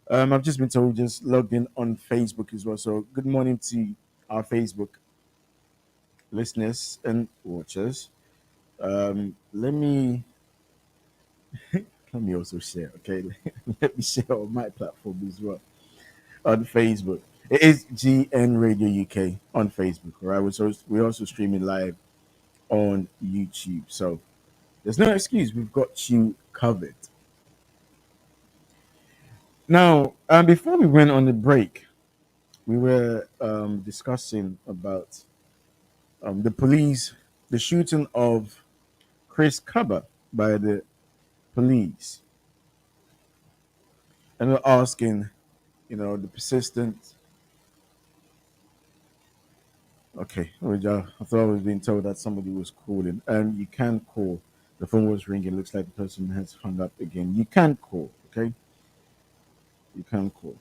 I've just been told just logged in on Facebook as well. So good morning to our Facebook listeners and watchers. Let me also share. Okay, let me share on my platform as well on Facebook. It is GN Radio UK on Facebook. All right, we're also streaming live on YouTube. So there's no excuse. We've got you covered. Now, before we went on the break, we were discussing about the police, the shooting of Chris Kaba by the police, and we're asking, the persistent. Okay, I thought I was being told that somebody was calling, and you can call. The phone was ringing. Looks like the person has hung up again. You can call. Okay, you can call.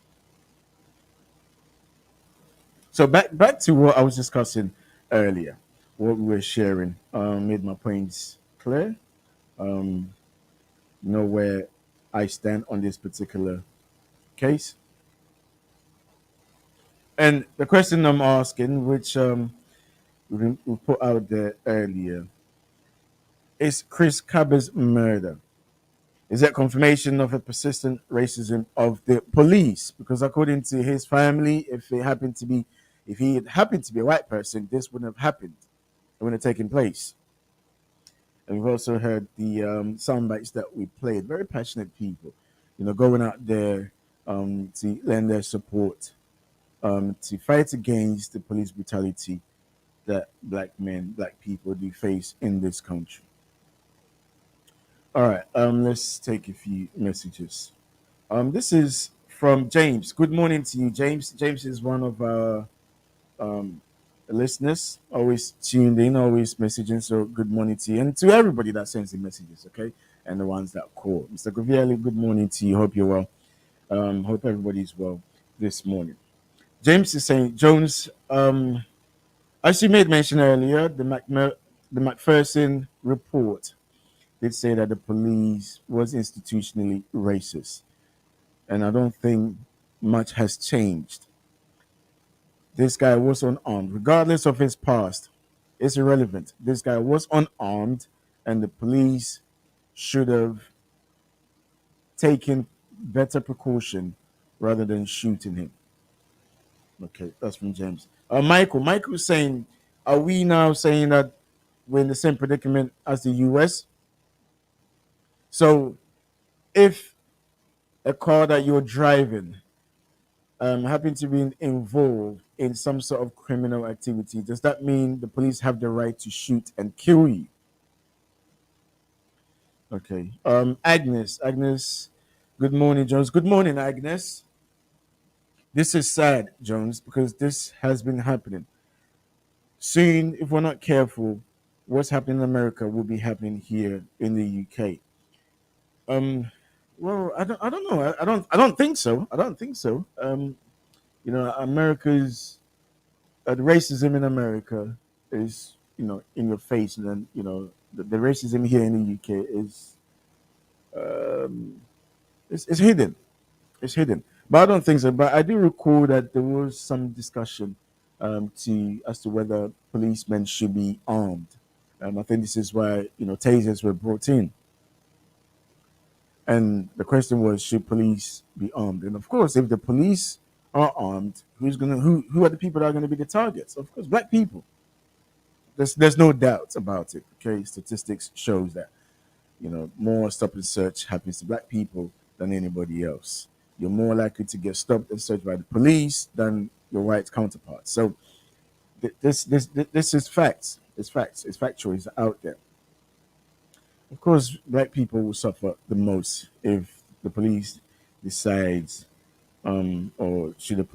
So back to what I was discussing earlier, what we were sharing. Made my points clear. Um, know where I stand on this particular case. And the question I'm asking, which we put out there earlier, is Chris Cabba's murder. Is that confirmation of a persistent racism of the police? Because according to his family, if he had happened to be a white person, this wouldn't have happened. It wouldn't have taken place. And we've also heard the sound bites that we played. Very passionate people, going out there to lend their support, to fight against the police brutality that black men, black people do face in this country. All right, let's take a few messages. This is from James. Good morning to you, James. James is one of our um, listeners, always tuned in, always messaging. So good morning to you and to everybody that sends the messages, okay? And the ones that call. Mr. Gaviali, good morning to you. Hope you're well. Hope everybody's well this morning. James is saying, Jones, as you made mention earlier, the Macpherson report did say that the police was institutionally racist. And I don't think much has changed. This guy was unarmed, regardless of his past. It's irrelevant. This guy was unarmed, and the police should have taken better precaution rather than shooting him. Okay, that's from James. Michael's saying, are we now saying that we're in the same predicament as the US? So if a car that you're driving happen to be involved in some sort of criminal activity, does that mean the police have the right to shoot and kill you? Okay. Agnes. Good morning, Jones. Good morning, Agnes. This is sad, Jones, because this has been happening. Soon, if we're not careful, what's happening in America will be happening here in the UK. Um, well, I don't know. I don't think so. I don't think so. America's the racism in America is, in your face, and then the racism here in the UK um, is hidden. It's hidden, but I don't think so. But I do recall that there was some discussion to as to whether policemen should be armed. I think this is why tasers were brought in, and the question was, should police be armed? And of course, if the police are armed, who are the people that are going to be the targets? Of course, black people. There's no doubt about it. Okay, statistics shows that more stop and search happens to black people than anybody else. You're more likely to get stopped and searched by the police than your white counterparts. So this is facts. It's facts. It's factual. It's out there. Of course, black people will suffer the most if the police decides, or should the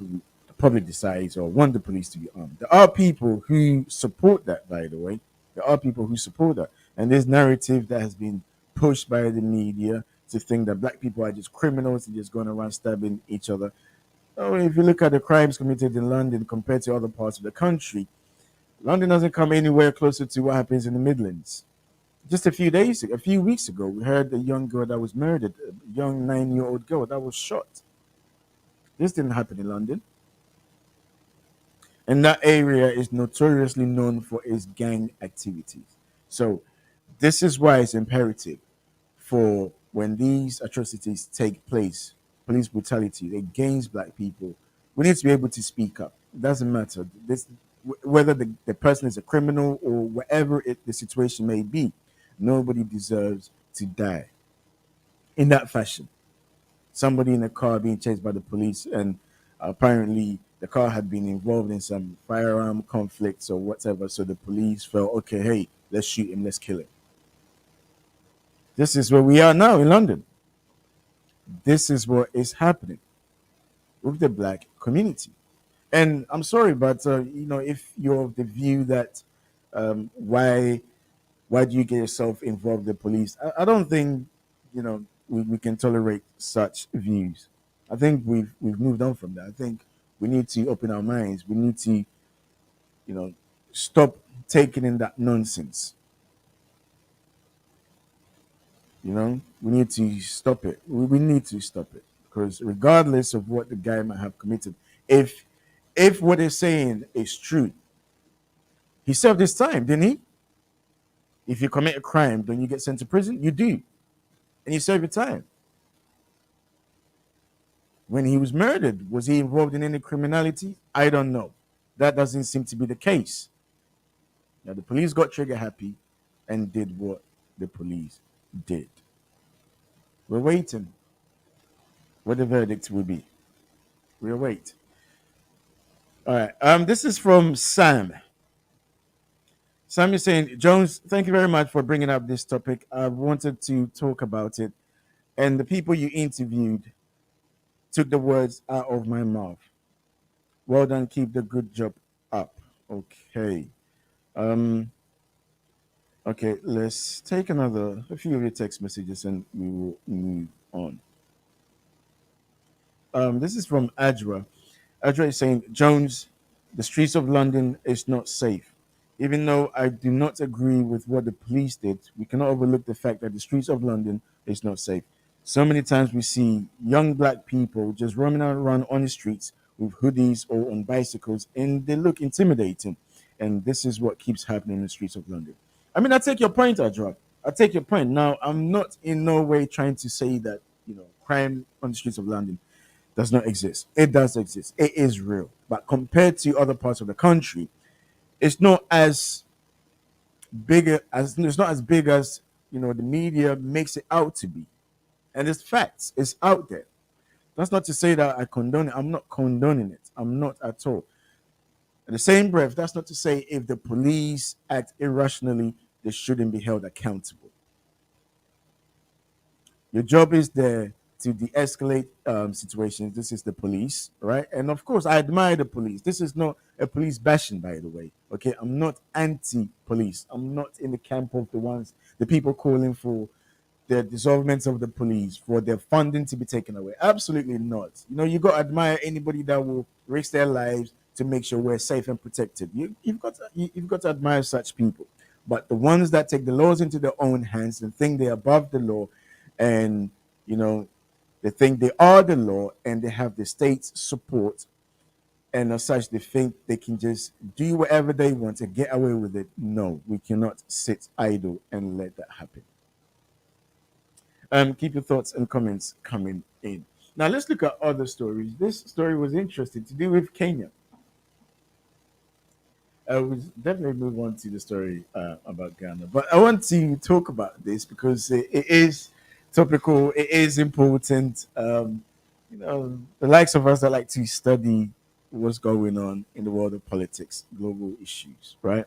public decides, or want the police to be armed. There are people who support that. By the way, there are people who support that, and this narrative that has been pushed by the media to think that black people are just criminals and just going around stabbing each other. Oh, if you look at the crimes committed in London compared to other parts of the country, London doesn't come anywhere closer to what happens in the Midlands. Just a few weeks ago, we heard a young girl that was murdered, a young 9-year-old girl that was shot. This didn't happen in London. And that area is notoriously known for its gang activities. So this is why it's imperative for when these atrocities take place, police brutality against black people, we need to be able to speak up. It doesn't matter whether the person is a criminal or whatever the situation may be. Nobody deserves to die in that fashion. Somebody in a car being chased by the police, and apparently the car had been involved in some firearm conflicts or whatever. So the police felt, okay, hey, let's shoot him, let's kill him. This is where we are now in London. This is what is happening with the black community. And I'm sorry, but if you're of the view that why do you get yourself involved in the police? I don't think we can tolerate such views. I think we've moved on from that. I think we need to open our minds. We need to stop taking in that nonsense. We need to stop it. We need to stop it because regardless of what the guy might have committed, if what they're saying is true, he served his time, didn't he? If you commit a crime, don't you get sent to prison? You do, and you serve your time. When he was murdered, was he involved in any criminality? I don't know. That doesn't seem to be the case. Now the police got trigger happy and did what the police did. We're waiting what the verdict will be. We'll wait. All right. This is from Sam. Sam is saying, Jones, thank you very much for bringing up this topic. I wanted to talk about it, and the people you interviewed took the words out of my mouth. Well done. Keep the good job up. Okay. Okay, let's take a few of your text messages and we will move on. This is from Adra. Adra is saying, Jones, the streets of London is not safe. Even though I do not agree with what the police did, we cannot overlook the fact that the streets of London is not safe. So many times we see young black people just roaming around on the streets with hoodies or on bicycles, and they look intimidating. And this is what keeps happening in the streets of London. I mean, I take your point, Adra. I take your point. Now, I'm not in no way trying to say that, crime on the streets of London does not exist. It does exist. It is real. But compared to other parts of the country, it's not as big as the media makes it out to be. And it's facts. It's out there. That's not to say that I condone it. I'm not condoning it. I'm not at all. In the same breath, that's not to say if the police act irrationally, they shouldn't be held accountable. Your job is there to de-escalate situations. This is the police, right? And of course, I admire the police. This is not a police bashing, by the way. Okay, I'm not anti-police. I'm not in the camp of the people calling for the dissolvement of the police, for their funding to be taken away. Absolutely not. You got to admire anybody that will risk their lives to make sure we're safe and protected. You've got to admire such people. But the ones that take the laws into their own hands and think they're above the law, and they think they are the law and they have the state's support, and as such they think they can just do whatever they want and get away with it. No, we cannot sit idle and let that happen. Keep your thoughts and comments coming in. Now let's look at other stories. This story was interesting to do with Kenya. We'll definitely move on to the story about Ghana, but I want to talk about this because it is topical. It is important. The likes of us that like to study what's going on in the world of politics, global issues, right?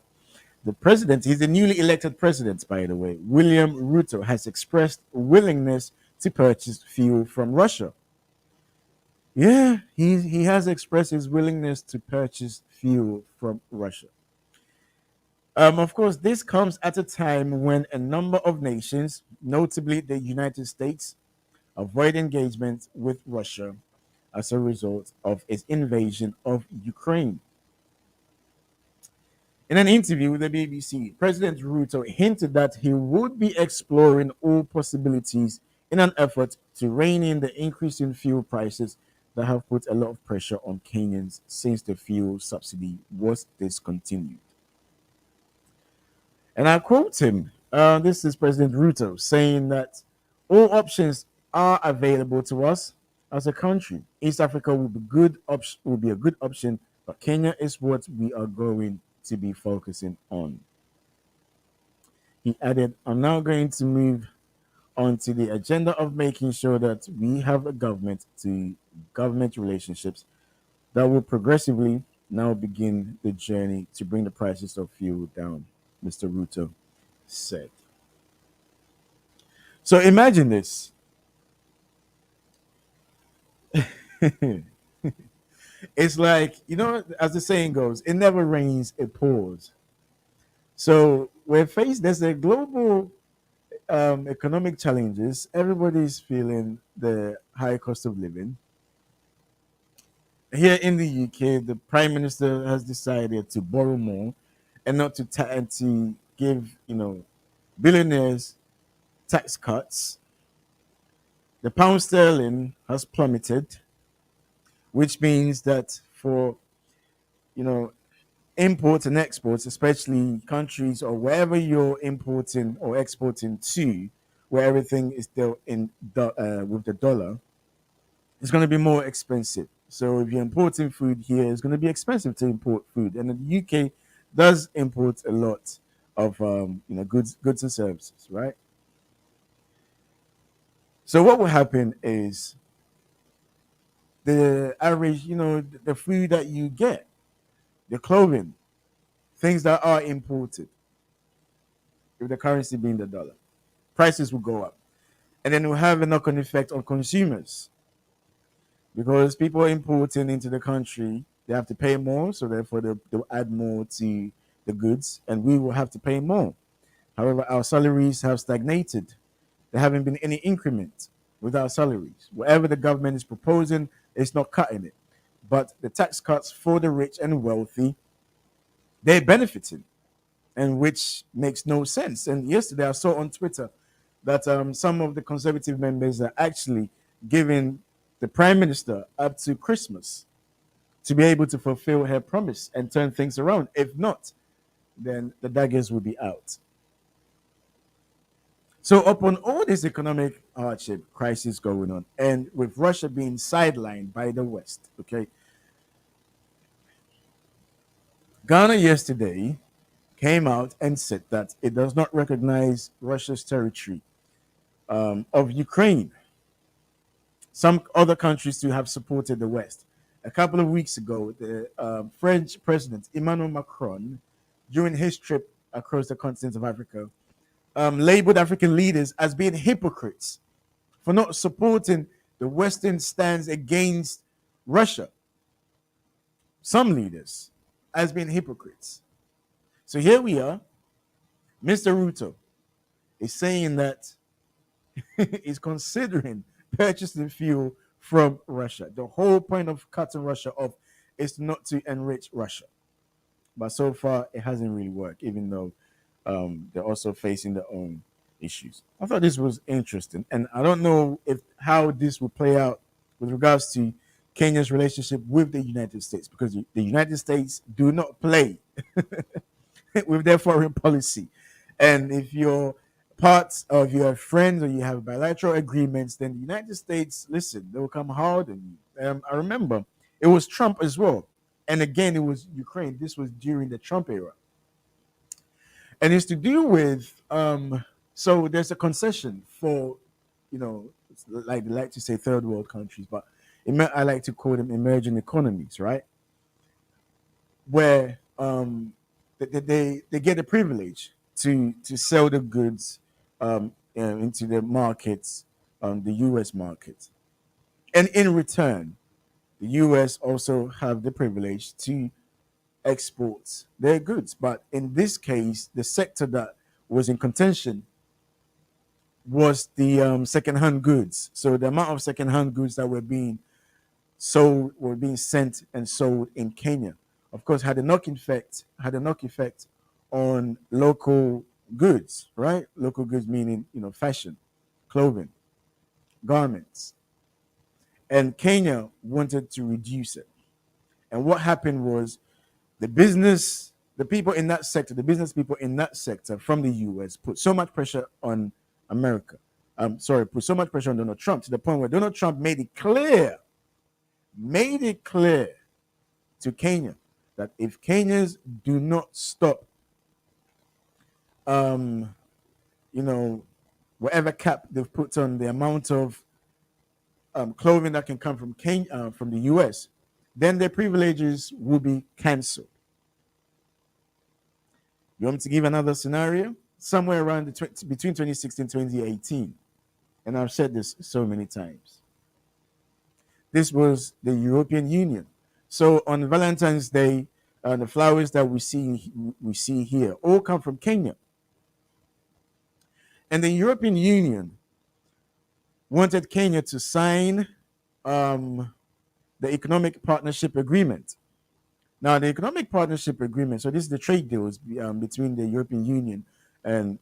The president, he's the newly elected president, by the way, William Ruto, has expressed willingness to purchase fuel from Russia. Yeah, he has expressed his willingness to purchase fuel from Russia. Of course, this comes at a time when a number of nations, notably the United States, avoid engagement with Russia as a result of its invasion of Ukraine. In an interview with the BBC, President Ruto hinted that he would be exploring all possibilities in an effort to rein in the increase in fuel prices that have put a lot of pressure on Kenyans since the fuel subsidy was discontinued. And I quote him. This is President Ruto saying that all options are available to us as a country. East Africa will be a good option, but Kenya is what we are going to be focusing on. He added, I'm now going to move on to the agenda of making sure that we have a government to government relationships that will progressively now begin the journey to bring the prices of fuel down, Mr. Ruto said. So imagine this. It's like, as the saying goes, it never rains, it pours. So we're faced, there's a global economic challenges. Everybody's feeling the high cost of living. Here in the UK, the Prime Minister has decided to borrow more and not and to give, billionaires tax cuts. The pound sterling has plummeted, which means that for, you know, imports and exports, especially countries or wherever you're importing or exporting to, where everything is dealt in with the dollar, it's going to be more expensive. So if you're importing food here, it's going to be expensive to import food. And the UK does import a lot of goods and services, right? So what will happen is the average, the food that you get, the clothing, things that are imported, with the currency being the dollar, prices will go up. And then it will have a knock-on effect on consumers because people are importing into the country, they have to pay more, so therefore they'll add more to the goods, and we will have to pay more. However, our salaries have stagnated. There haven't been any increment with our salaries. Whatever the government is proposing, it's not cutting it. But the tax cuts for the rich and wealthy, they're benefiting, and which makes no sense. And yesterday I saw on Twitter that some of the conservative members are actually giving the prime minister up to Christmas to be able to fulfill her promise and turn things around. If not, then the daggers will be out. So, upon all this economic hardship crisis going on, and with Russia being sidelined by the West, okay, Ghana yesterday came out and said that it does not recognize Russia's territory of Ukraine. Some other countries too have supported the West. A couple of weeks ago, the French President Emmanuel Macron, during his trip across the continent of Africa, labeled African leaders as being hypocrites for not supporting the Western stance against Russia. Some leaders as being hypocrites. So here we are. Mr. Ruto is saying that he's considering purchasing fuel from Russia. The whole point of cutting Russia off is not to enrich Russia. But so far, it hasn't really worked, even though they're also facing their own issues. I thought this was interesting, and I don't know if how this will play out with regards to Kenya's relationship with the United States, because the United States do not play with their foreign policy. And if you're part of your friends or you have bilateral agreements, then the United States, listen, they will come hard on you. I remember it was Trump as well. And again, it was Ukraine. This was during the Trump era. And it's to do with so there's a concession for, like they like to say third world countries, but I like to call them emerging economies, right? Where they get the privilege to sell the goods into the markets, the U.S. market, and in return, the U.S. also have the privilege to export their goods. But in this case, the sector that was in contention was the second-hand goods. So the amount of second-hand goods that were being sent and sold in Kenya, of course, had a knock effect on local goods, right? Local goods meaning fashion, clothing, garments, and Kenya wanted to reduce it. And what happened was the business, the people in that sector, the business people in that sector from the US put so much pressure on America. Put so much pressure on Donald Trump to the point where Donald Trump made it clear to Kenya that if Kenyans do not stop, um, you know, whatever cap they've put on the amount of clothing that can come from Kenya, from the US, then their privileges will be cancelled. You want me to give another scenario? Somewhere around between 2016 and 2018, and I've said this so many times. This was the European Union. So on Valentine's Day, the flowers that we see here all come from Kenya, and the European Union wanted Kenya to sign um, the economic partnership agreement. Now, the economic partnership agreement. So this is the trade deals between the European Union and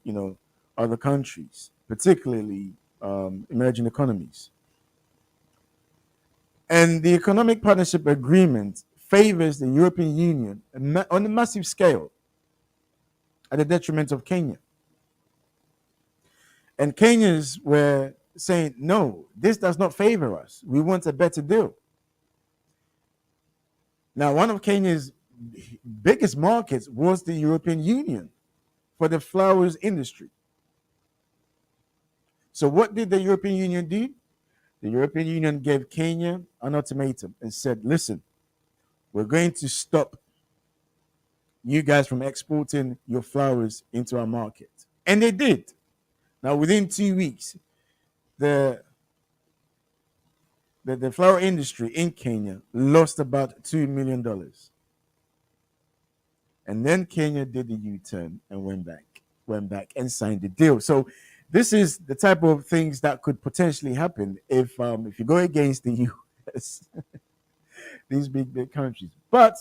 other countries, particularly emerging economies. And the economic partnership agreement favors the European Union on a massive scale at the detriment of Kenya. And Kenyans were saying, no, this does not favor us. We want a better deal. Now, one of Kenya's biggest markets was the European Union for the flowers industry. So, what did the European Union do? The European Union gave Kenya an ultimatum and said, listen, we're going to stop you guys from exporting your flowers into our market. And they did. Now, within 2 weeks, the the flower industry in Kenya lost about $2 million. And then Kenya did the U-turn and went back and signed the deal. So this is the type of things that could potentially happen if you go against the US, these big countries. But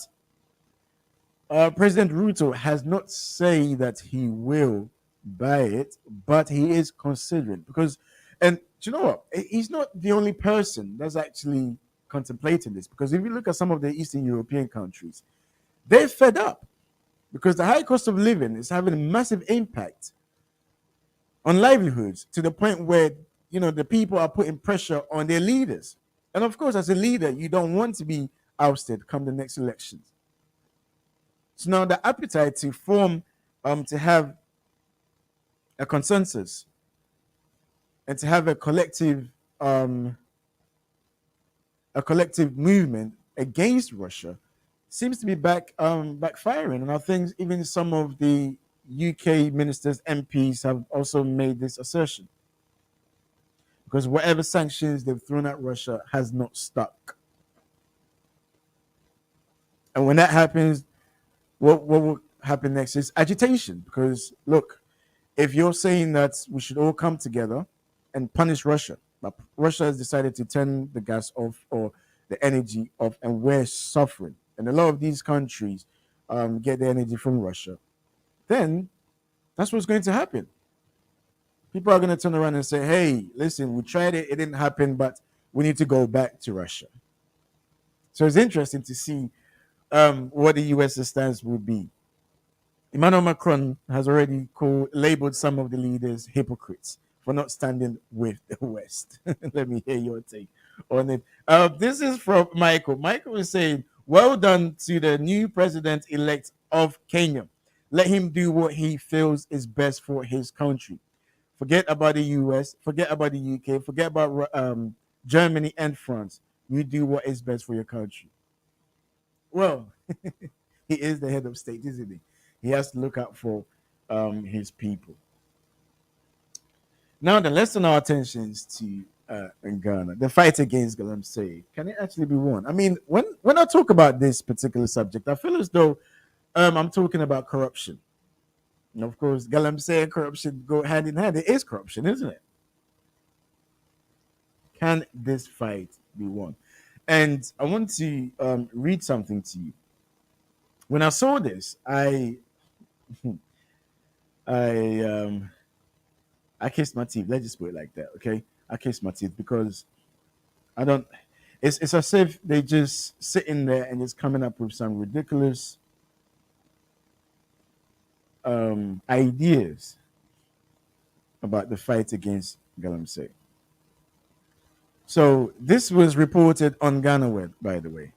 President Ruto has not said that he will buy it, but he is considering because, and do you know what? He's not the only person that's actually contemplating this. Because if you look at some of the Eastern European countries, they're fed up because the high cost of living is having a massive impact on livelihoods to the point where the people are putting pressure on their leaders. And of course, as a leader, you don't want to be ousted come the next elections. So now the appetite to form, to have a consensus and to have um, a collective movement against Russia seems to be backfiring. And I think even some of the UK ministers, MPs have also made this assertion because whatever sanctions they've thrown at Russia has not stuck. And when that happens, what will happen next is agitation. Because look, if you're saying that we should all come together and punish Russia, but Russia has decided to turn the gas off or the energy off, and we're suffering, and a lot of these countries get their energy from Russia, then that's what's going to happen. People are going to turn around and say, hey, listen, we tried it, it didn't happen, but we need to go back to Russia. So it's interesting to see what the US stance will be. Emmanuel Macron has already labeled some of the leaders hypocrites for not standing with the West. Let me hear your take on it. This is from Michael. Michael is saying, well done to the new president elect of Kenya. Let him do what he feels is best for his country. Forget about the US, forget about the UK, forget about Germany and France. You do what is best for your country. Well, he is the head of state, isn't he? He has to look out for his people. Now, then, let's turn our attentions to Ghana. The fight against Galamsey. Can it actually be won? I mean, when I talk about this particular subject, I feel as though I'm talking about corruption. And of course, Galamsey and corruption go hand in hand. It is corruption, isn't it? Can this fight be won? And I want to read something to you. When I saw this, I I kissed my teeth. Let's just put it like that, okay? I kissed my teeth because I don't. It's as if they just sitting there and just coming up with some ridiculous ideas about the fight against Galamsey. So this was reported on Ghana Web, by the way.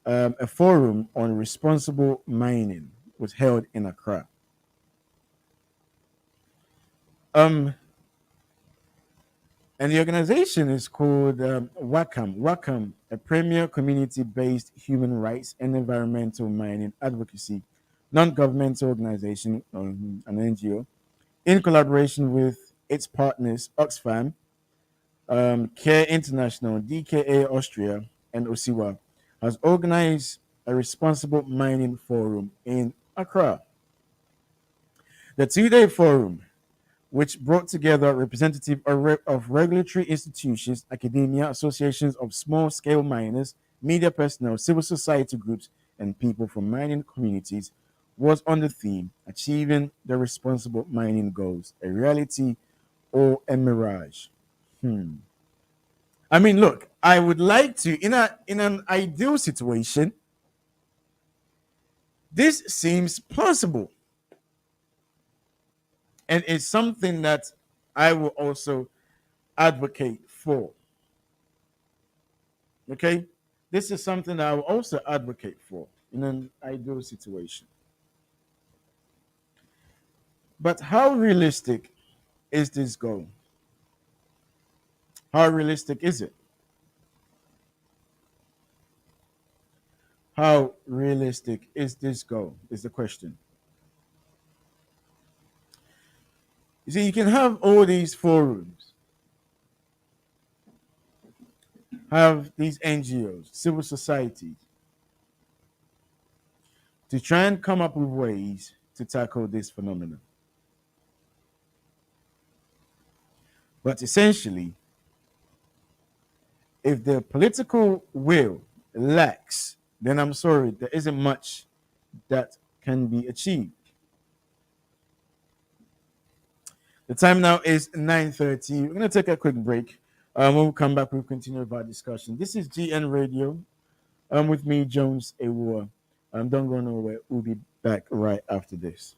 A forum on responsible mining was held in Accra. And the organization is called WACAM, a premier community-based human rights and environmental mining advocacy non-governmental organization, an NGO, in collaboration with its partners Oxfam, Care International, DKA Austria, and Osiwa, has organized a responsible mining forum in Accra. The two-day forum, which brought together representatives of regulatory institutions, academia, associations of small-scale miners, media personnel, civil society groups, and people from mining communities, was on the theme Achieving the Responsible Mining Goals, a Reality or a Mirage. I mean, look, I would like to, in an ideal situation, this seems possible. And it's something that I will also advocate for. Okay? This is something that I will also advocate for in an ideal situation. But how realistic is this goal? How realistic is it? How realistic is this goal? Is the question. You see, you can have all these forums, have these NGOs, civil societies, to try and come up with ways to tackle this phenomenon. But essentially, if the political will lacks, then I'm sorry, there isn't much that can be achieved. The time now is 9:30. We're going to take a quick break. When we come back, we'll continue with our discussion. This is GN Radio. With me, Jones Awuah. Don't go nowhere. We'll be back right after this.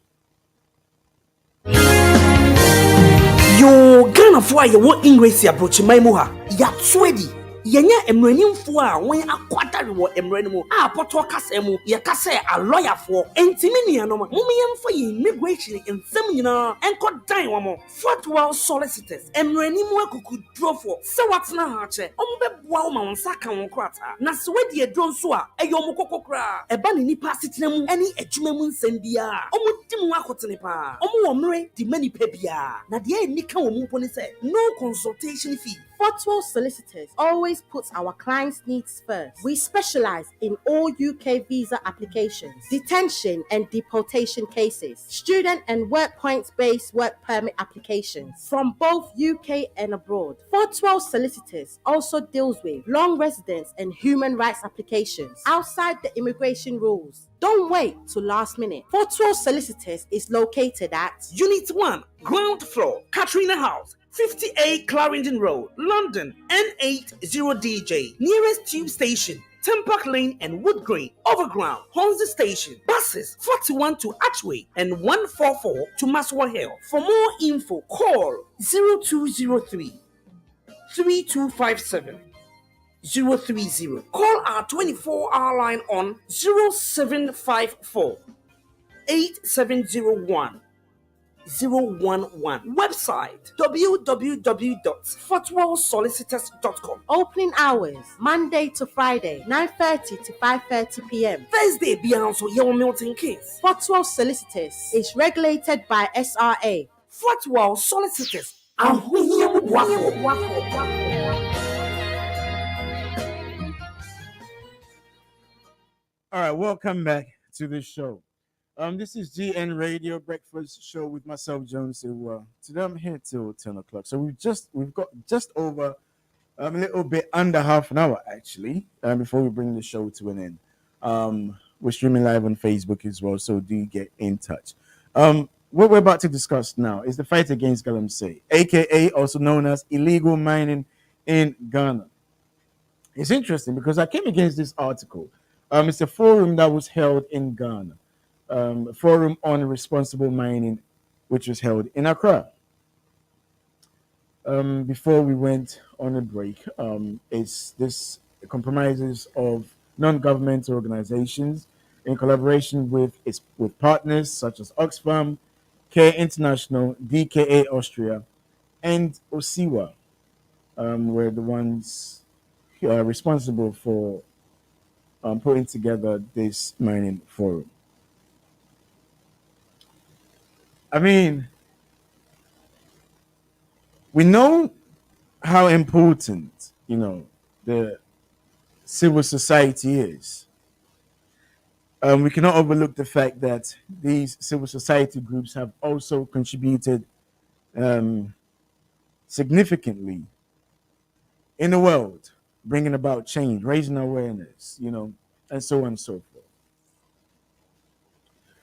Yo, Ghana for you what English approach my moha. Ya sweady. Yenya emranimfo a wen akwadare wo emranimu a poto kasa mu ye kasa a lawyer for entimi nuanom mumyemfa ye immigration ensem nyina enko dan wo mo Fortwell solicitors emranimu akukudrofo se watena ha che ombeboa wo ma wonsa kan wo krata na se wedi edro nso a eyo mo kokokra eba ne nipa setena mu eni adwuma mu nsem bia omudim akotene pa omo wo mre di mani pa bia na de enika wo mu mpo ne se no consultation fee. Fortwell Solicitors always puts our clients' needs first. We specialize in all UK visa applications, detention and deportation cases, student and work points-based work permit applications from both UK and abroad. Fortwell Solicitors also deals with long residence and human rights applications outside the immigration rules. Don't wait till last minute. Fortwell Solicitors is located at Unit 1, ground floor, Katrina House, 58 Clarendon Road, London, N80DJ. Nearest tube station, Tempark Lane and Wood Green. Overground, Hornsey Station. Buses, 41 to Archway and 144 to Maswa Hill. For more info, call 0203 3257 030. Call our 24-hour line on 0754 8701 011. Website www.fortwellsolicitors.com. opening hours Monday to Friday 9:30 to 5:30 p.m. Thursday Beyonce Young Milton Keynes. Fortwell Solicitors is regulated by SRA. Fortwell Solicitors. All right, welcome back to the show. This is GN Radio Breakfast Show with myself, Jones Awuah. Today I'm here till 10 o'clock. So we've got just over a little bit under half an hour actually, before we bring the show to an end. We're streaming live on Facebook as well, so do get in touch. What we're about to discuss now is the fight against Galamsey, aka also known as illegal mining in Ghana. It's interesting because I came against this article. It's a forum that was held in Ghana, a forum on responsible mining, which was held in Accra. Before we went on a break, it's this compromises of non-governmental organizations in collaboration with partners such as Oxfam, Care International, DKA Austria, and Osiwa were the ones responsible for putting together this mining forum. I mean, we know how important, the civil society is. We cannot overlook the fact that these civil society groups have also contributed um, significantly in the world, bringing about change, raising awareness, and so on and so forth.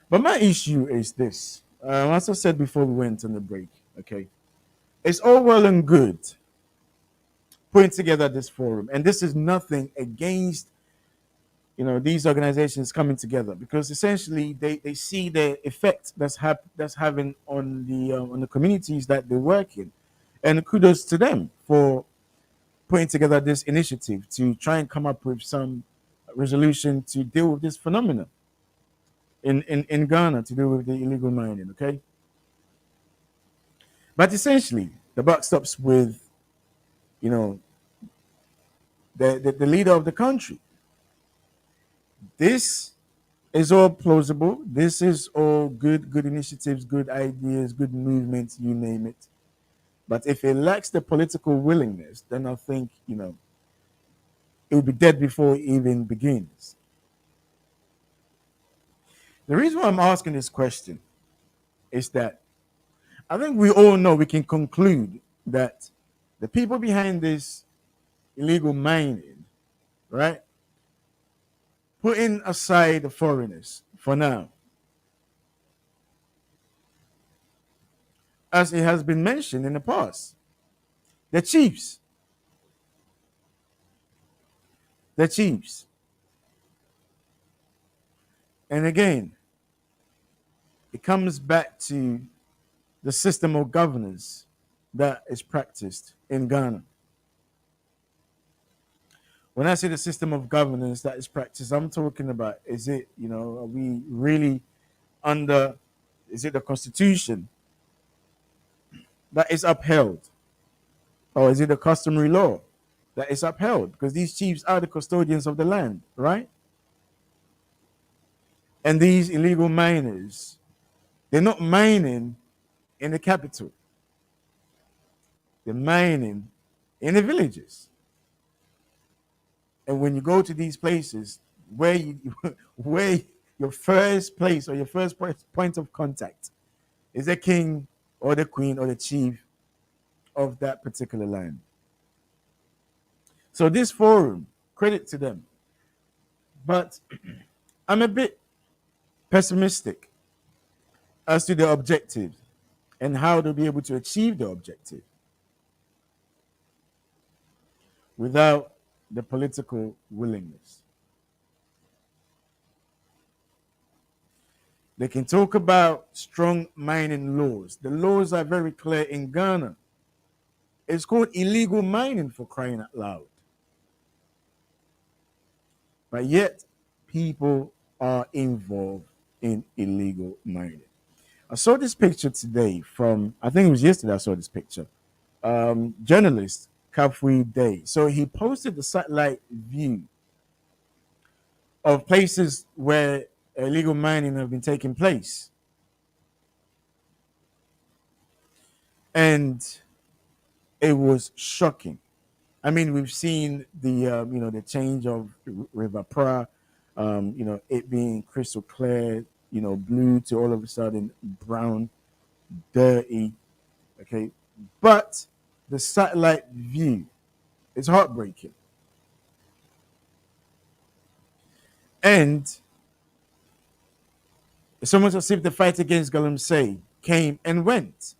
But my issue is this. As I said before we went on the break, okay, it's all well and good putting together this forum, and this is nothing against these organizations coming together because essentially they see the effect that's having on the communities that they work in, and kudos to them for putting together this initiative to try and come up with some resolution to deal with this phenomenon in Ghana to deal with the illegal mining. Okay, but essentially the buck stops with you know the leader of the country. This is all plausible. This is all good initiatives, good ideas, good movements, you name it. But if it lacks the political willingness, then I think, it will be dead before it even begins. The reason why I'm asking this question is that I think we all know we can conclude that the people behind this illegal mining, right, putting aside the foreigners for now, as it has been mentioned in the past, the chiefs, the chiefs. And again, it comes back to the system of governance that is practiced in Ghana. When I say the system of governance that is practiced, I'm talking about are we really under, is it the constitution that is upheld? Or is it the customary law that is upheld? Because these chiefs are the custodians of the land, right? And these illegal miners, they're not mining in the capital. They're mining in the villages. And when you go to these places, where you where your first place or your first point of contact is the king or the queen or the chief of that particular land. So this forum, credit to them. But I'm a bit pessimistic as to the objective and how they'll be able to achieve the objective without the political willingness. They can talk about strong mining laws. The laws are very clear in Ghana. It's called illegal mining, for crying out loud. But yet, people are involved in illegal mining. I saw this picture today from, I think it was yesterday I saw this picture. Journalist Kafui Day. So he posted the satellite view of places where illegal mining have been taking place. And it was shocking. I mean, we've seen the change of River Pra, it being crystal clear, blue to all of a sudden brown, dirty. Okay, but the satellite view is heartbreaking. And it's almost as if the fight against Galamsey came and went.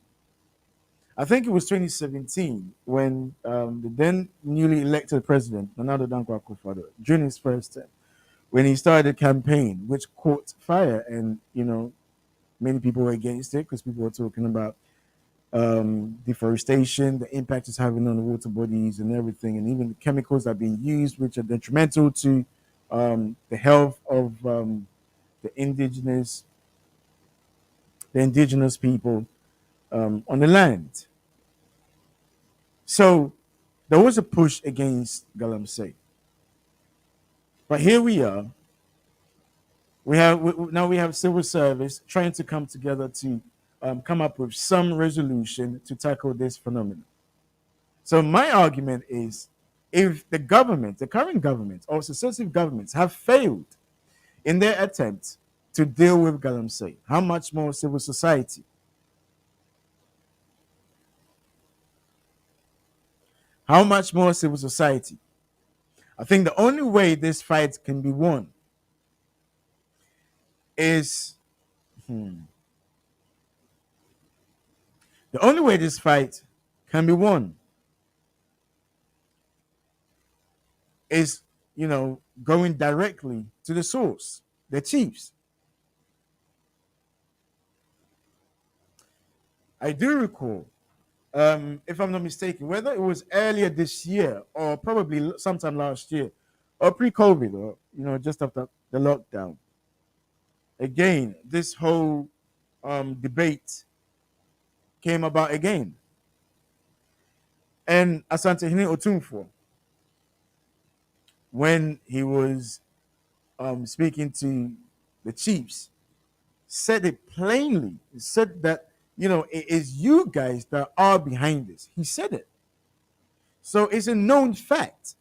I think it was 2017 when the then newly elected president, Nana Dankwa Akufo-Addo, during his first term, when he started a campaign which caught fire, and many people were against it because people were talking about deforestation, the impact it's having on the water bodies and everything, and even the chemicals that are being used, which are detrimental to the health of the indigenous the indigenous people on the land. So there was a push against Galamsey, but here we are. Now we have civil service trying to come together to come up with some resolution to tackle this phenomenon. So my argument is, if the government, the current government or successive governments have failed in their attempt to deal with Galamsey, how much more civil society? How much more civil society? I think the only way this fight can be won is the only way this fight can be won is, going directly to the source, the chiefs. I do recall, if I'm not mistaken, whether it was earlier this year or probably sometime last year or pre-COVID, or just after the lockdown. Again, this whole debate came about again, and Asante Hine Otunfo, when he was speaking to the chiefs, said it plainly. He said that it is you guys that are behind this. He said it. So it's a known fact.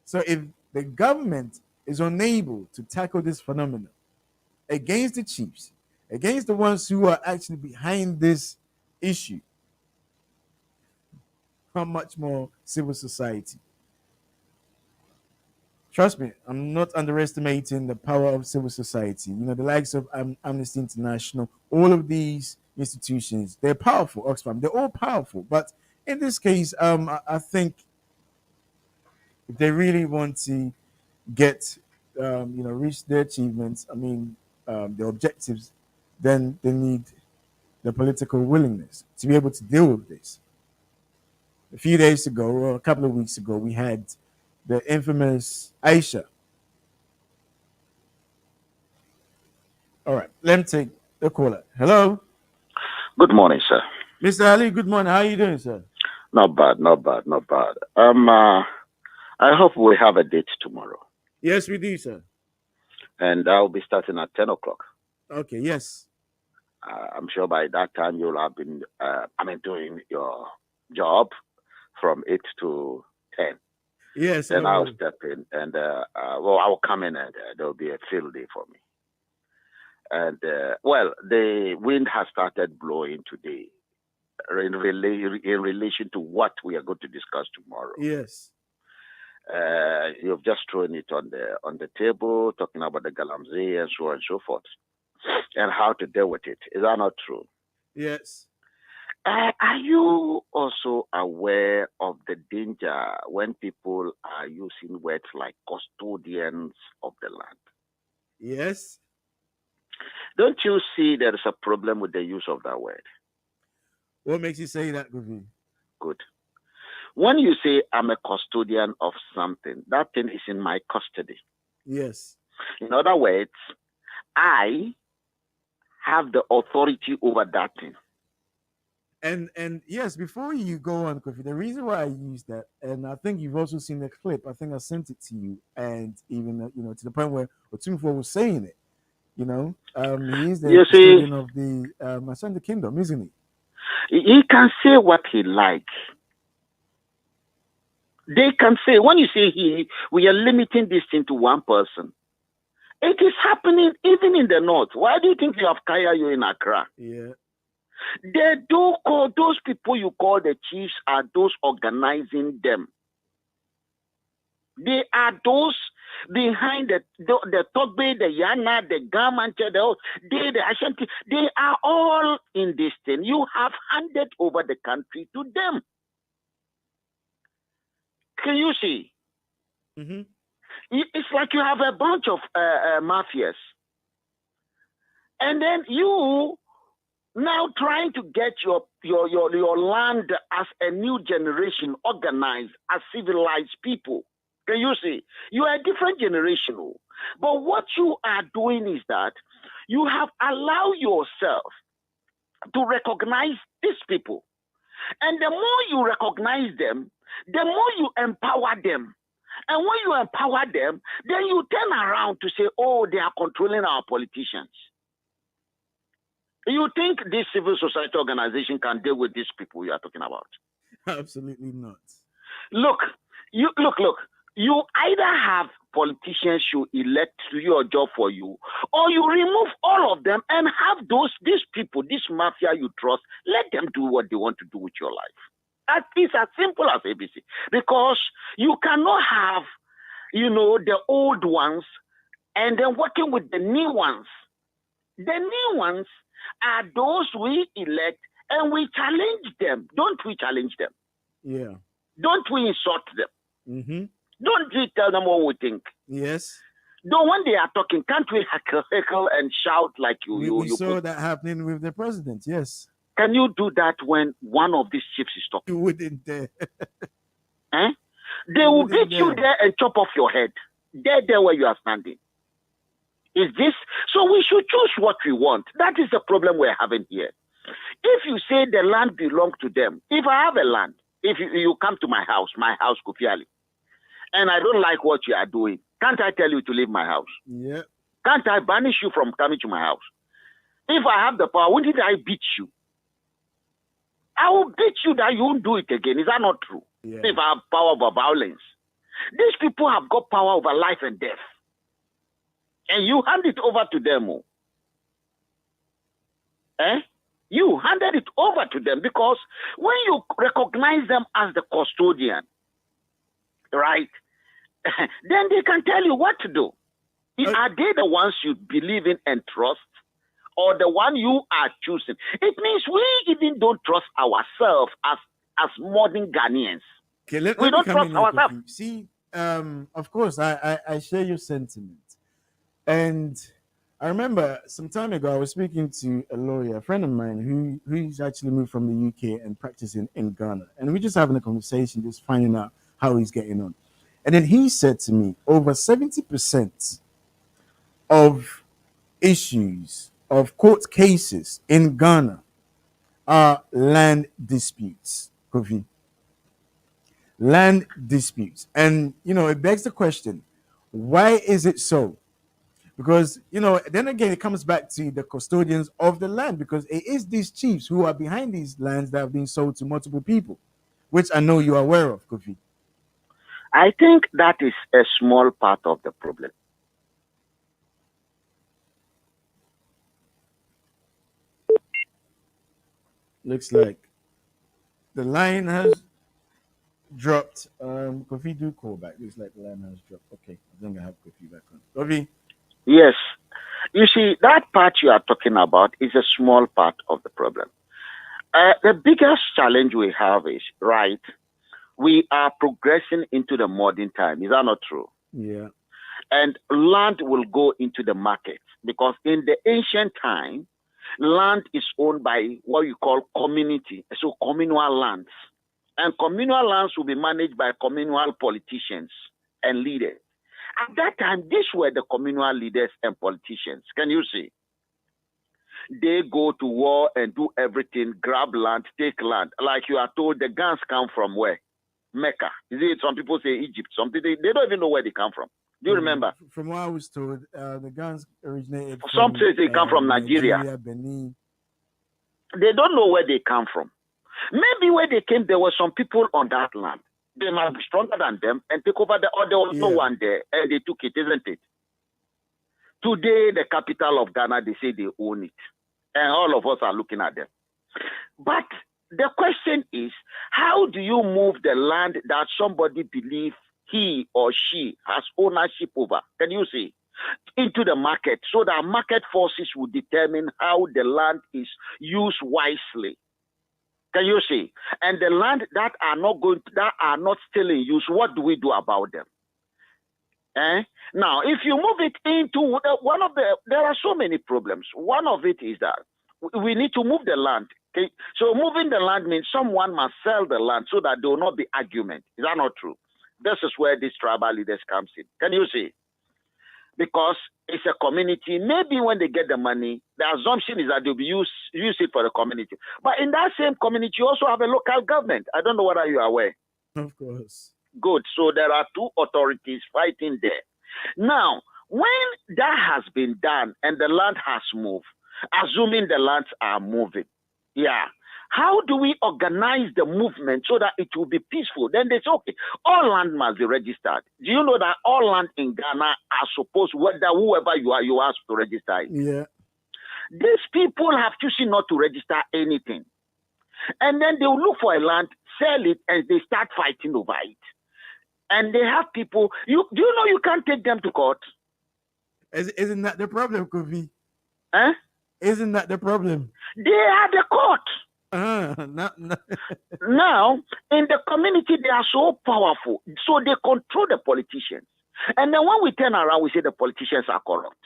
So if the government is unable to tackle this phenomenon against the chiefs, against the ones who are actually behind this issue, how much more civil society? Trust me, I'm not underestimating the power of civil society. The likes of Amnesty International, all of these institutions, they're powerful. Oxfam, they're all powerful. But in this case, I think if they really want to get, reach their achievements, their objectives, then they need the political willingness to be able to deal with this. A few days ago, or a couple of weeks ago, we had the infamous Aisha. All right, let me take the caller. Hello, Good morning, sir. Mr. Ali. Good morning. How are you doing, sir? Not bad, not bad, not bad. I hope we have a date tomorrow, Yes, we do, sir. and I'll be starting at 10 o'clock. Okay, yes. I'm sure by that time you'll have been, doing your job from 8 to 10. Yes, Then I I'll will. step in, and I'll come in, and there'll be a field day for me. And the wind has started blowing today in relation to what we are going to discuss tomorrow. Yes. You've just thrown it on the table, talking about the Galamsey and so on and so forth, and how to deal with it. Is that not true? Yes. Are you also aware of the danger when people are using words like custodians of the land? Yes. Don't you see there is a problem with the use of that word? What makes you say that, Govi? Good. When you say I'm a custodian of something, that thing is in my custody. Yes. In other words, I have the authority over that thing. And yes, before you go on, Kofi, the reason why I use that, and I think you've also seen the clip. I think I sent it to you, and even to the point where Otunfo was saying it. He is the You see, custodian of the Ashanti Kingdom, isn't he? he can say what he likes. They can say, when you say we are limiting this thing to one person. It is happening even in the north. Why do you think you have Kayayo in Accra? Yeah. They do call those people you call the chiefs are those organizing them. They are those behind the Togbe, the Yana, the Gamanche, the Ashanti, they are all in this thing. You have handed over the country to them. Can you see? Mm-hmm. It's like you have a bunch of mafias. And then you now trying to get your land as a new generation organized as civilized people. Can you see? You are a different generation. But what you are doing is that you have allowed yourself to recognize these people. And the more you recognize them, the more you empower them. And when you empower them, then you turn around to say, oh, they are controlling our politicians. You think this civil society organization can deal with these people you are talking about? Absolutely not. Look. You either have politicians who elect to do your job for you, or you remove all of them and have these people, this mafia you trust, let them do what they want to do with your life. That is as simple as ABC. Because you cannot have, the old ones and then working with the new ones. The new ones are those we elect and we challenge them. Don't we challenge them? Yeah. Don't we insult them? Mm-hmm. Don't we tell them what we think? Yes. Though when they are talking, can't we heckle and shout like you? We saw that happening with the president. Yes. Can you do that when one of these chiefs is talking? You wouldn't dare. They will beat you there and chop off your head. There where you are standing. Is this? So we should choose what we want. That is the problem we're having here. If you say the land belongs to them, if I have a land, if you come to my house, Kofi Ali, and I don't like what you are doing, can't I tell you to leave my house? Yeah. Can't I banish you from coming to my house? If I have the power, wouldn't I beat you? I will beat you that you won't do it again. Is that not true? Yeah. If I have power over violence. These people have got power over life and death. And you hand it over to them. You handed it over to them because when you recognize them as the custodian, right, then they can tell you what to do. Are they the ones you believe in and trust, or the one you are choosing? It means we even don't trust ourselves as modern Ghanaians. Okay, let we me don't come trust in ourselves. See, of course, I share your sentiment. And I remember some time ago, I was speaking to a lawyer, a friend of mine, who's actually moved from the UK and practicing in Ghana. And we're just having a conversation, just finding out how he's getting on. And then he said to me, over 70% of issues, of court cases in Ghana are land disputes, Kofi. Land disputes. And, it begs the question, why is it so? Because, then again, it comes back to the custodians of the land, because it is these chiefs who are behind these lands that have been sold to multiple people, which I know you are aware of, Kofi. I think that is a small part of the problem. Looks like the line has dropped. Kofi, do call back. Looks like the line has dropped. Okay, I think I have Kofi back on. Kofi? Yes. You see, that part you are talking about is a small part of the problem. The biggest challenge we have is, right, we are progressing into the modern time. Is that not true? Yeah. And land will go into the market because in the ancient time, land is owned by what you call community, so communal lands. And communal lands will be managed by communal politicians and leaders. At that time, these were the communal leaders and politicians. Can you see? They go to war and do everything, grab land, take land. Like you are told, the guns come from where? Mecca. Is it? Some people say Egypt. Some people, they don't even know where they come from. Do you remember? From what I was told, the guns originated some say they come from Nigeria. Benin. They don't know where they come from. Maybe where they came, there were some people on that land. They might be stronger than them and take over or there was no one there and they took it, isn't it? Today, the capital of Ghana, they say they own it. And all of us are looking at them. But the question is, how do you move the land that somebody believes he or she has ownership over. Can you see? Into the market, so that market forces will determine how the land is used wisely. Can you see? And the land that are not still in use, what do we do about them? Now, if you move it into there are so many problems. One of it is that we need to move the land. Okay? So moving the land means someone must sell the land so that there will not be argument. Is that not true? This is where these tribal leaders comes in. Can you see? Because it's a community. Maybe when they get the money, the assumption is that they'll be use it for the community. But in that same community, you also have a local government. I don't know whether you are aware. Of course. Good. So there are two authorities fighting there. Now, when that has been done and the land has moved, assuming the lands are moving, how do we organize the movement so that it will be peaceful? Then they say, okay, all land must be registered. Do you know that all land in Ghana are supposed, whoever you are, you have to register it? Yeah. These people have chosen not to register anything. And then they will look for a land, sell it, and they start fighting over it. And they have people, do you know you can't take them to court? Isn't that the problem, Kofi? Eh? Isn't that the problem? They are the court. No. Now, in the community, they are so powerful. So they control the politicians. And then when we turn around, we say the politicians are corrupt.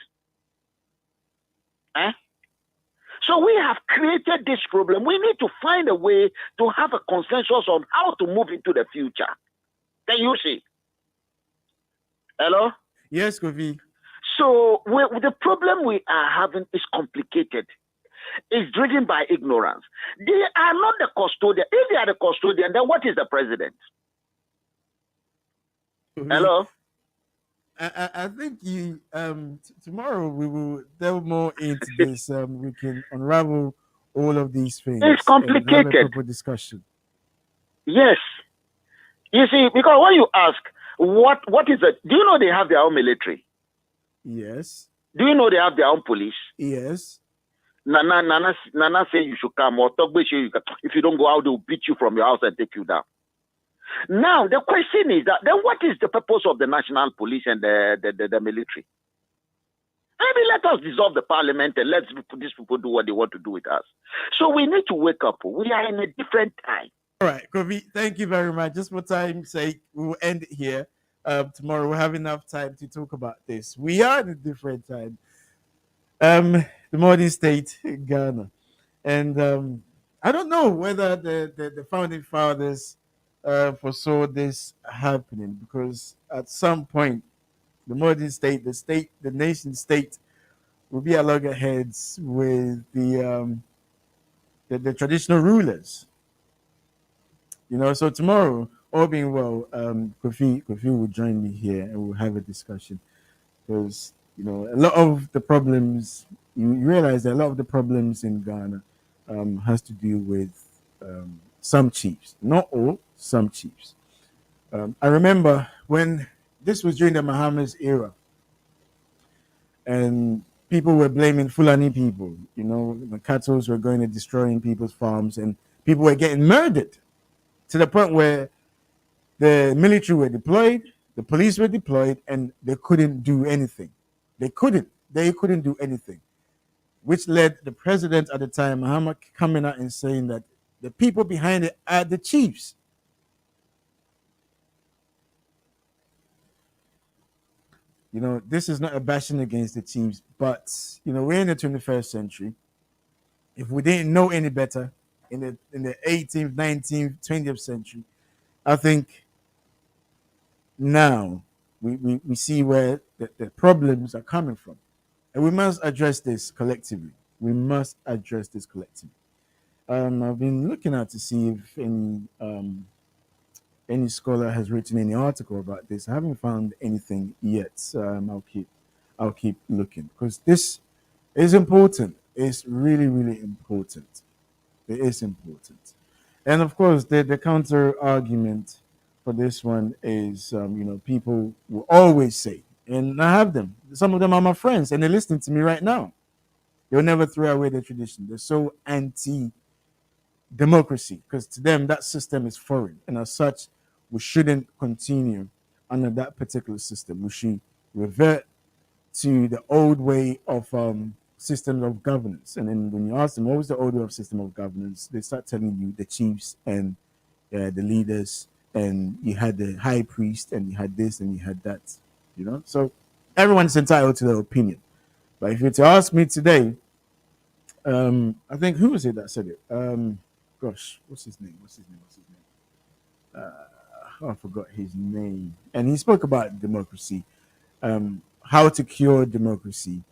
So we have created this problem. We need to find a way to have a consensus on how to move into the future. Can you see? Hello? Yes, Kofi. So the problem we are having is complicated. It's driven by ignorance. They are not the custodian. If they are the custodian, then what is the president? Kofi, Hello? I think you tomorrow we will delve more into this. We can unravel all of these things. It's complicated. And have a proper discussion. Yes. You see, because when you ask, what is it? Do you know they have their own military? Yes. Do you know they have their own police? Yes. Nana say you should come, or Togbe say you can. If you don't go out, they'll beat you from your house and take you down. Now, the question is that, then what is the purpose of the national police and the military? Maybe let us dissolve the parliament and let these people do what they want to do with us. So we need to wake up. We are in a different time. All right, Kofi, thank you very much. Just for time's sake, we will end it here. Tomorrow we'll have enough time to talk about this. We are in a different time. The modern state, Ghana. And I don't know whether the founding fathers foresaw this happening, because at some point, the modern state, the nation state, will be at loggerheads with the traditional rulers. So tomorrow, all being well, Kofi will join me here and we'll have a discussion, because a lot of the problems, you realize that a lot of the problems in Ghana has to do with some chiefs, not all, some chiefs. I remember when this was during the Muhammad's era, and people were blaming Fulani people. The cattle were going and destroying people's farms, and people were getting murdered, to the point where the military were deployed, the police were deployed, and they couldn't do anything. They couldn't do anything, which led the president at the time, Muhammad, coming out and saying that the people behind it are the chiefs. This is not a bashing against the chiefs, but we're in the 21st century. If we didn't know any better in the 18th, 19th, 20th century, I think now we see where the problems are coming from. And we must address this collectively. I've been looking out to see if any scholar has written any article about this. I haven't found anything yet. I'll keep looking, because this is important. It's really, really important. It is important. And of course, the counter argument for this one is, people will always say, and I have them. Some of them are my friends, and they're listening to me right now. They'll never throw away their tradition. They're so anti-democracy, because to them that system is foreign, and as such, we shouldn't continue under that particular system. We should revert to the old way of system of governance. And then when you ask them what was the old way of system of governance, they start telling you the chiefs and the leaders, and you had the high priest, and you had this and you had that. So everyone's entitled to their opinion. But if you were to ask me today, I think who was it that said it? Gosh, what's his name? I forgot his name. And he spoke about democracy. How to cure democracy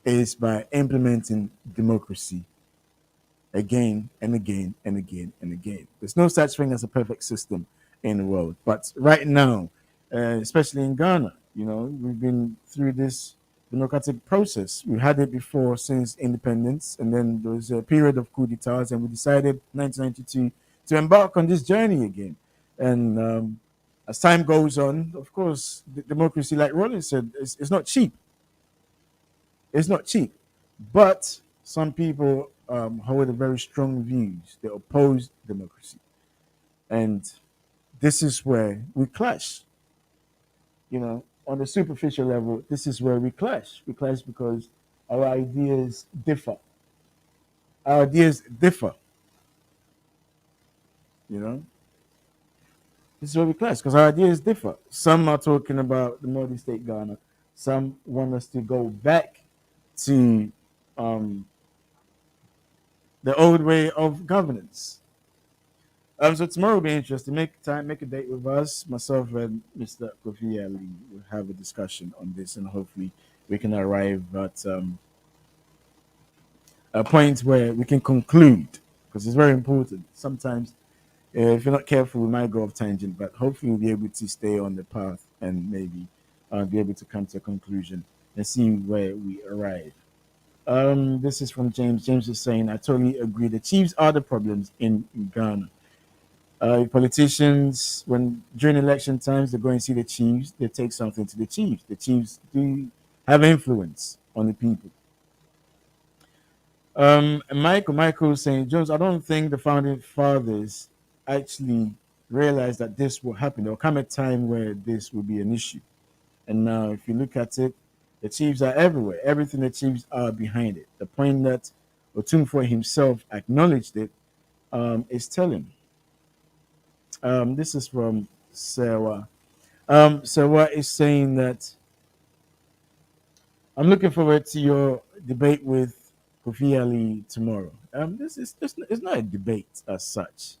is by implementing democracy again and again and again and again. There's no such thing as a perfect system in the world. But right now, especially in Ghana, we've been through this democratic process. We had it before since independence, and then there was a period of coup d'etats, and we decided 1992 to embark on this journey again. And as time goes on, of course, democracy, like Rollins said, it's not cheap. It's not cheap. But some people hold very strong views. They oppose democracy. And this is where we clash. On the superficial level, this is where we clash. We clash because our ideas differ. Our ideas differ. This is where we clash because our ideas differ. Some are talking about the multi-state Ghana. Some want us to go back to the old way of governance. So tomorrow will be interesting. Make a date with us. Myself and Mr. Kofi Ali will have a discussion on this, and hopefully we can arrive at a point where we can conclude, because it's very important. Sometimes, if you're not careful, we might go off tangent, but hopefully we'll be able to stay on the path and maybe be able to come to a conclusion and see where we arrive. This is from James. James is saying, I totally agree. The chiefs are the problems in Ghana. Politicians, when during election times, they go and see the chiefs, they take something to the chiefs. The chiefs do have influence on the people. Michael is saying, Jones, I don't think the founding fathers actually realized that this will happen. There will come a time where this will be an issue. And now, if you look at it, the chiefs are everywhere. Everything the chiefs are behind it. The point that Otumfuo himself acknowledged it is telling. This is from Sewa. Sewa is saying that I'm looking forward to your debate with Kofi Ali tomorrow. This is just, it's not a debate as such.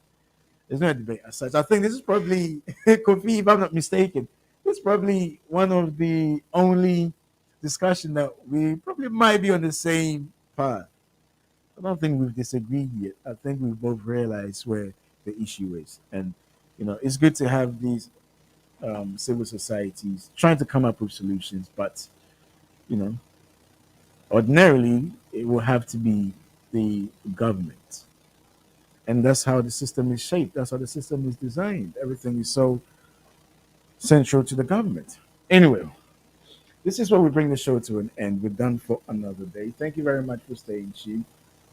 It's not a debate as such. I think this is probably Kofi, if I'm not mistaken. This is probably one of the only discussion that we probably might be on the same path. I don't think we've disagreed yet. I think we've both realized where the issue is, and it's good to have these civil societies trying to come up with solutions. But ordinarily it will have to be the government, and that's how the system is shaped. That's how the system is designed. Everything is so central to the government. Anyway, this is where we bring the show to an end. We're done for another day. Thank you very much for staying tuned.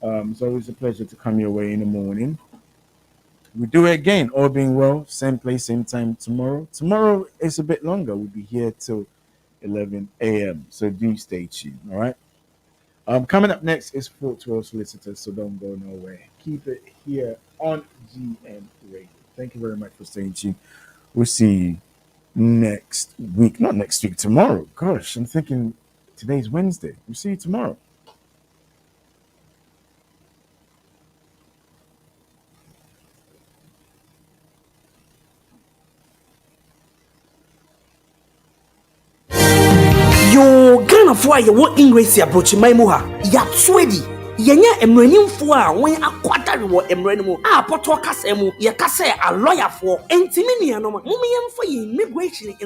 It's always a pleasure to come your way in the morning. We do it again, all being well, same place, same time tomorrow. Tomorrow is a bit longer. We'll be here till 11 a.m. So do stay tuned, all right? Coming up next is 412 Solicitors, so don't go nowhere. Keep it here on GN Radio. Thank you very much for staying tuned. We'll see you next week. Not next week, tomorrow. Gosh, I'm thinking today's Wednesday. We'll see you tomorrow. Ghanafoɔ a yɛwɔ English abrokyimai mu ha yɛato adi yɛnyɛ mmaranimfoɔ a wɔn akwadare wɔ mmerɛ no mu a pɔtɔ kasa mu yɛkasa alɔyafoɔ ntimi nuanom a wɔn yɛmfa yɛn immigration